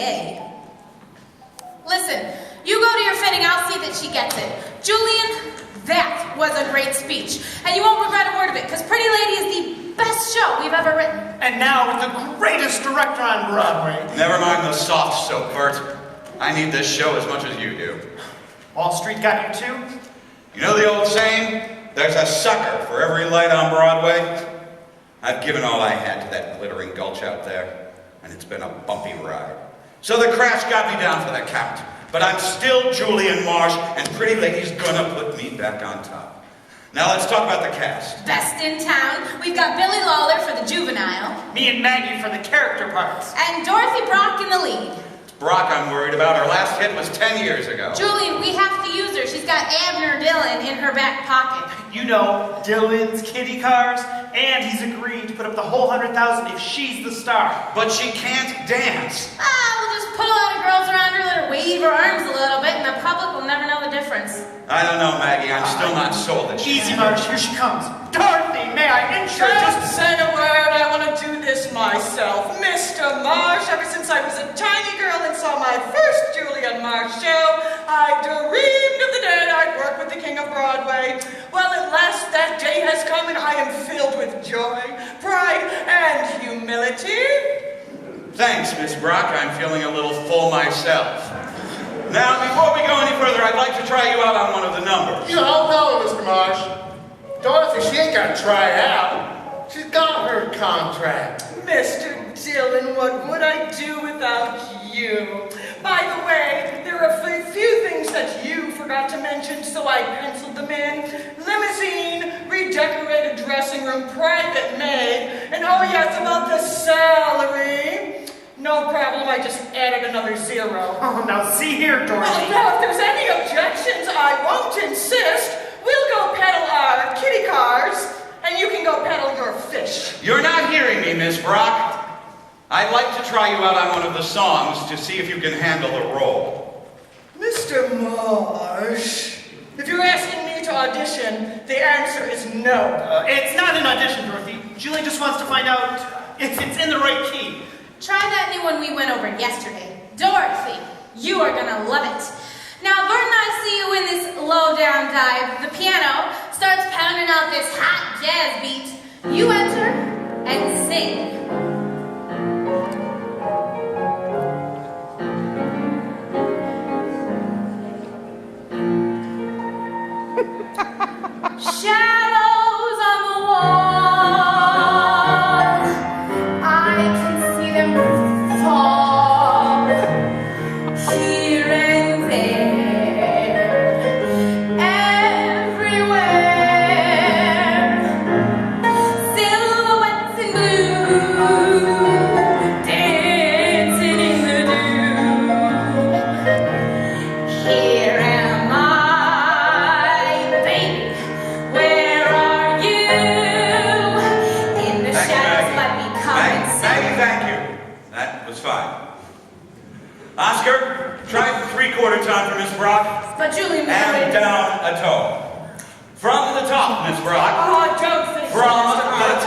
gay. Listen, you go to your fitting, I'll see that she gets it. Julian, that was a great speech. And you won't regret a word of it, because Pretty Lady is the best show we've ever written. And now with the greatest director on Broadway. Never mind the soft soap, Bert. I need this show as much as you do. Wall Street got you too? You know the old saying? There's a sucker for every light on Broadway. I've given all I had to that glittering gulch out there, and it's been a bumpy ride. So the crash got me down for the count. But I'm still Julian Marsh, and Pretty Lady's gonna put me back on top. Now let's talk about the cast. Best in town, we've got Billy Lawler for the juvenile. Me and Maggie for the character parts. And Dorothy Brock in the lead. It's Brock I'm worried about. Her last hit was 10 years ago. Julian, we have to use her. She's got Abner Dillon in her back pocket. You know, Dylan's kitty cars, and he's agreed to put up the whole 100,000 if she's the star. But she can't dance. We'll just put a lot of girls around her, let her wave her arms a little bit, and the public will never know the difference. I don't know, Maggie. I'm still not sold that she Easy, Marsh, here she comes. Dorothy, may I intro Just say a word, I want to do this myself. Mr. Marsh, ever since I was a tiny girl and saw my first Julian Marsh show, I dreamed of the day I'd work with the King of Broadway. Well, at last that day has come and I am filled with joy, pride, and humility. Thanks, Miss Brock. I'm feeling a little full myself. Now, before we go any further, I'd like to try you out on one of the numbers. You don't know, Mr. Marsh. Dorothy, she ain't got to try out. She's got her contract. Mr. Dillon, what would I do without you? By the way, there are a few things that you forgot to mention, so I penciled them in. Limousine, redecorated dressing room, private maid, and oh yes, about the salary. No problem, I just added another zero. Oh, now see here, Dorothy. Oh, now, if there's any objections, I won't insist. We'll go pedal our kitty cars, and you can go pedal your fish. You're not hearing me, Miss Brock. I'd like to try you out on one of the songs to see if you can handle the role. Mr. Marsh, if you're asking me to audition, the answer is no. It's not an audition, Dorothy. Julie just wants to find out if it's in the right key. Try that new one we went over yesterday. Dorothy, you are gonna love it. Now, Bert and I see you in this low-down dive. The piano starts pounding out this hot jazz beat. You enter and sing. Shadows on the wall, I can see them fall here and there, everywhere. Silhouettes in blue, dancing in the dew. Here am I, baby. Where are you? In the shadows, let me come and see. Maggie, thank you. That was fine. Oscar, try the three-quarter time for Miss Brock. But Julie, And down a tone. From the top, Miss Brock. Oh, don't finish From Mr. Marsh. the